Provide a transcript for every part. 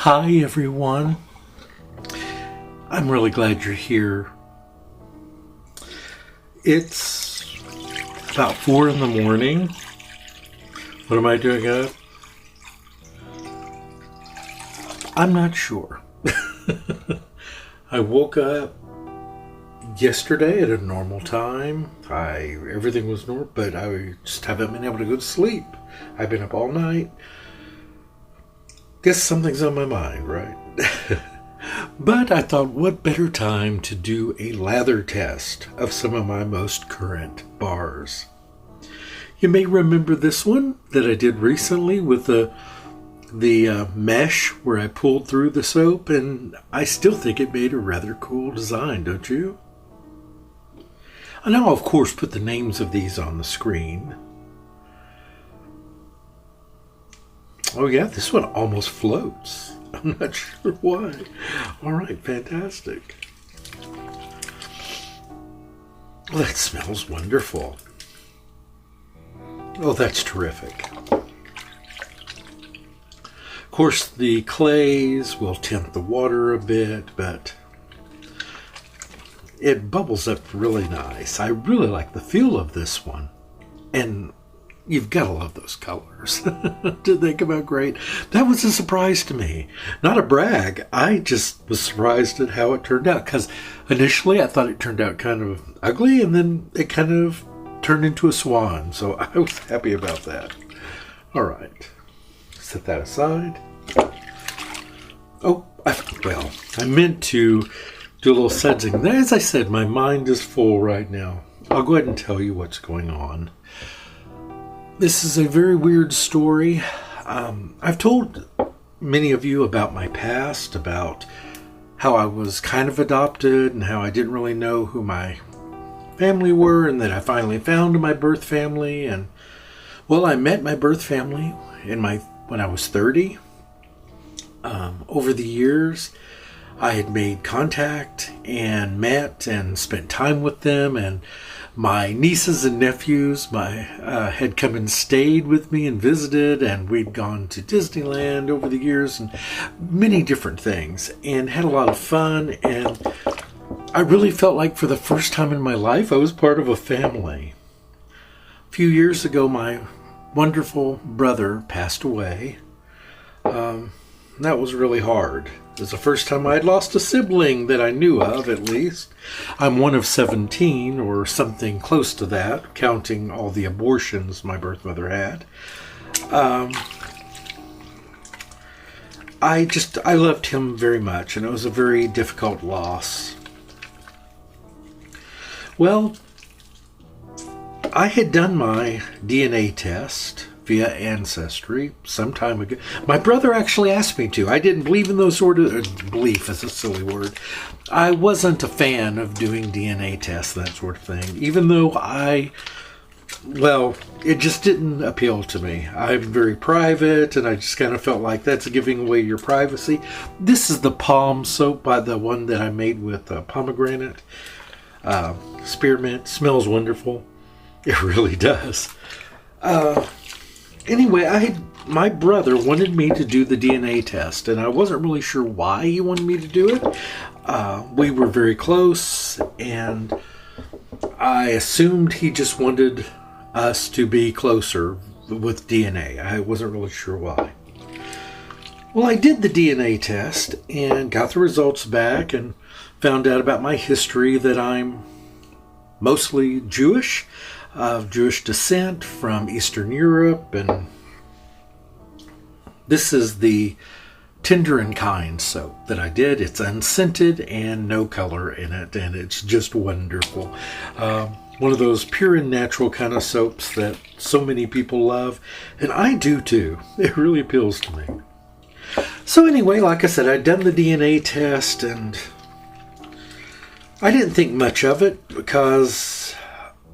Hi everyone. I'm really glad you're here. It's about 4 in the morning. What am I doing up? I'm not sure. I woke up yesterday at a normal time. Everything was normal, but I just haven't been able to go to sleep. I've been up all night. Guess something's on my mind, right? But I thought, what better time to do a lather test of some of my most current bars. You may remember this one that I did recently with the mesh where I pulled through the soap, and I still think it made a rather cool design, don't you? And I'll, of course, put the names of these on the screen. Oh yeah, this one almost floats. I'm not sure why. All right, fantastic. Well, that smells wonderful. Oh, that's terrific. Of course, the clays will tint the water a bit, but it bubbles up really nice. I really like the feel of this one. And you've got to love those colors. Did they come out great? That was a surprise to me. Not a brag. I just was surprised at how it turned out, because initially I thought it turned out kind of ugly, and then it kind of turned into a swan. So I was happy about that. All right. Set that aside. Oh, well, I meant to do a little sudsing. As I said, my mind is full right now. I'll go ahead and tell you what's going on. This is a very weird story. I've told many of you about my past, about how I was kind of adopted and how I didn't really know who my family were, and that I finally found my birth family. And well, I met my birth family when I was 30. Over the years, I had made contact and met and spent time with them, and my nieces and nephews had come and stayed with me and visited, and we'd gone to Disneyland over the years and many different things and had a lot of fun. And I really felt like for the first time in my life I was part of a family. A few years ago, my wonderful brother passed away. That was really hard. It was the first time I had lost a sibling that I knew of, at least. I'm one of 17, or something close to that, counting all the abortions my birth mother had. I loved him very much, and it was a very difficult loss. Well, I had done my DNA test via Ancestry some time ago. My brother actually asked me to. I didn't believe in those sort of... Belief is a silly word. I wasn't a fan of doing DNA tests, that sort of thing. Even though it just didn't appeal to me. I'm very private, and I just kind of felt like that's giving away your privacy. This is the Pom soap, by the one that I made with pomegranate. Spearmint. Smells wonderful. It really does. Anyway, my brother wanted me to do the DNA test, and I wasn't really sure why he wanted me to do it. We were very close, and I assumed he just wanted us to be closer with DNA. I wasn't really sure why. Well, I did the DNA test and got the results back and found out about my history, that I'm mostly Jewish, of Jewish descent from Eastern Europe, and this is the Tender and Kind soap that I did. It's unscented and no color in it, and it's just wonderful. One of those pure and natural kind of soaps that so many people love, and I do too. It really appeals to me. So anyway, like I said, I'd done the DNA test, and I didn't think much of it, because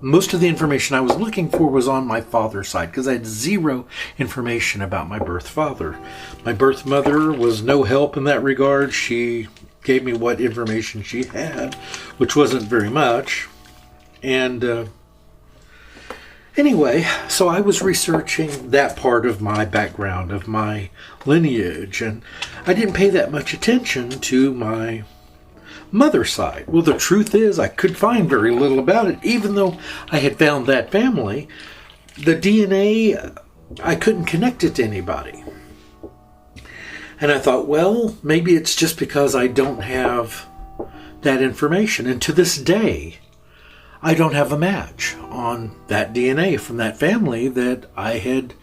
most of the information I was looking for was on my father's side, because I had zero information about my birth father. My birth mother was no help in that regard. She gave me what information she had, which wasn't very much. And Anyway, so I was researching that part of my background, of my lineage, and I didn't pay that much attention to my mother's side. Well, the truth is I could find very little about it, even though I had found that family. The DNA, I couldn't connect it to anybody. And I thought, well, maybe it's just because I don't have that information. And to this day, I don't have a match on that DNA from that family that I had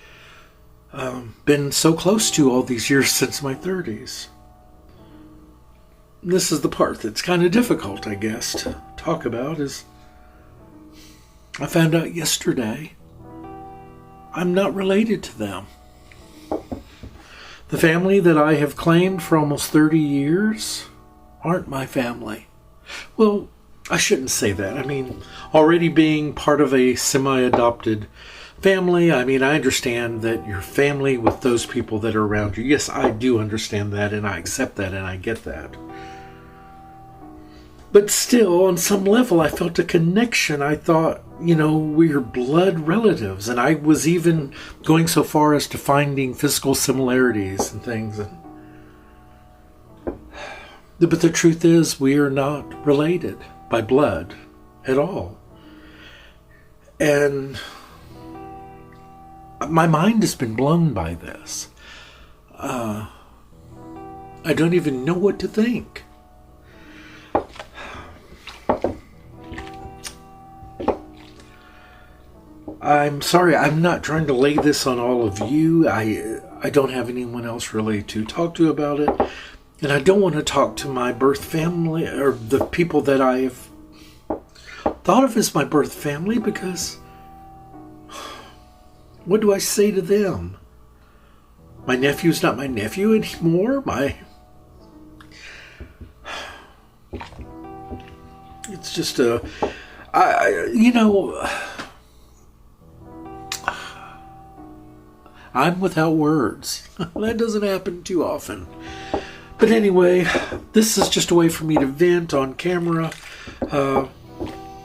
been so close to all these years since my 30s. This is the part that's kind of difficult, I guess, to talk about. Is I found out yesterday I'm not related to them. The family that I have claimed for almost 30 years aren't my family. Well, I shouldn't say that. I mean, already being part of a semi-adopted family, I mean, I understand that you're family with those people that are around you. Yes, I do understand that, and I accept that, and I get that. But still, on some level, I felt a connection. I thought, we're blood relatives, and I was even going so far as to finding physical similarities and things. But the truth is, we are not related by blood at all. And my mind has been blown by this. I don't even know what to think. I'm sorry, I'm not trying to lay this on all of you. I don't have anyone else really to talk to about it. And I don't want to talk to my birth family or the people that I've thought of as my birth family, because what do I say to them? My nephew's not my nephew anymore. It's just I'm without words. That doesn't happen too often. But anyway, this is just a way for me to vent on camera.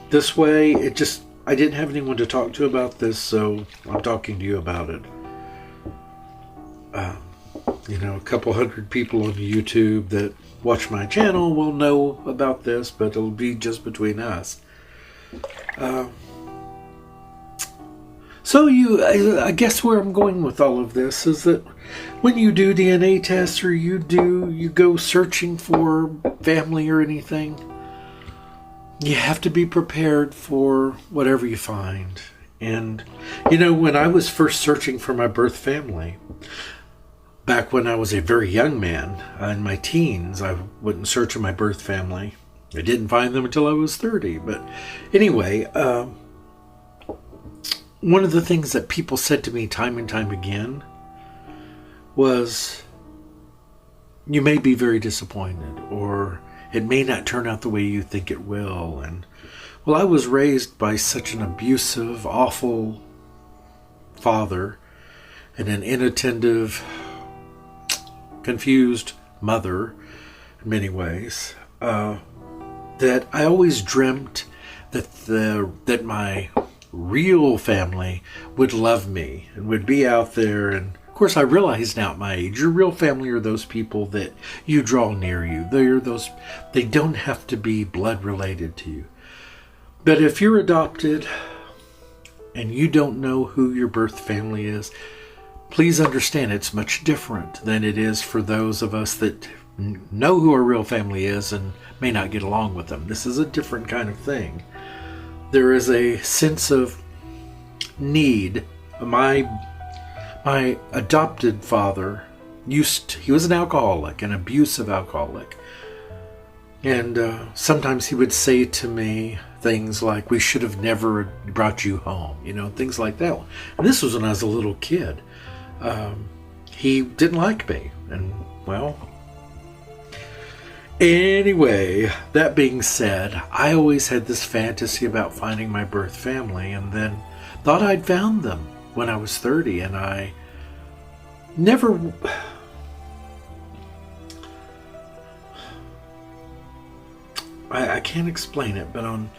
This way, I didn't have anyone to talk to about this, so I'm talking to you about it. A couple hundred people on YouTube that watch my channel will know about this, but it'll be just between us. So I guess where I'm going with all of this is that when you do DNA tests or you go searching for family or anything, you have to be prepared for whatever you find. And, when I was first searching for my birth family, back when I was a very young man, in my teens, I wouldn't search for my birth family. I didn't find them until I was 30. But anyway, one of the things that people said to me time and time again was, you may be very disappointed, or it may not turn out the way you think it will. And, well, I was raised by such an abusive, awful father and an inattentive, confused mother in many ways, that I always dreamt that my real family would love me and would be out there. And of course, I realize now at my age, your real family are those people that you draw near you. They don't have to be blood related to you. But if you're adopted and you don't know who your birth family is, please understand it's much different than it is for those of us that know who our real family is and may not get along with them. This is a different kind of thing. There is a sense of need. My adopted father he was an alcoholic, an abusive alcoholic. And sometimes he would say to me things like, we should have never brought you home, things like that. And this was when I was a little kid. He didn't like me. And, well, anyway, that being said, I always had this fantasy about finding my birth family, and then thought I'd found them when I was 30, and I never... I can't explain it, but on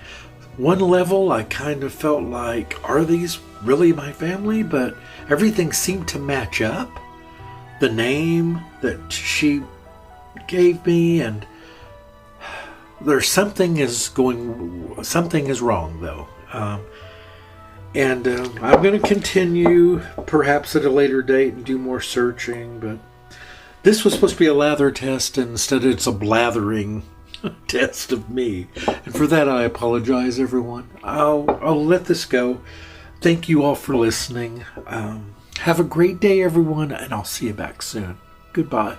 one level, I kind of felt like, are these really my family? But everything seemed to match up. The name that she gave me, and there's something is wrong though. And I'm going to continue perhaps at a later date and do more searching, but this was supposed to be a lather test, and instead it's a blathering test of me. And for that, I apologize, everyone. I'll let this go. Thank you all for listening. Have a great day, everyone, and I'll see you back soon. Goodbye.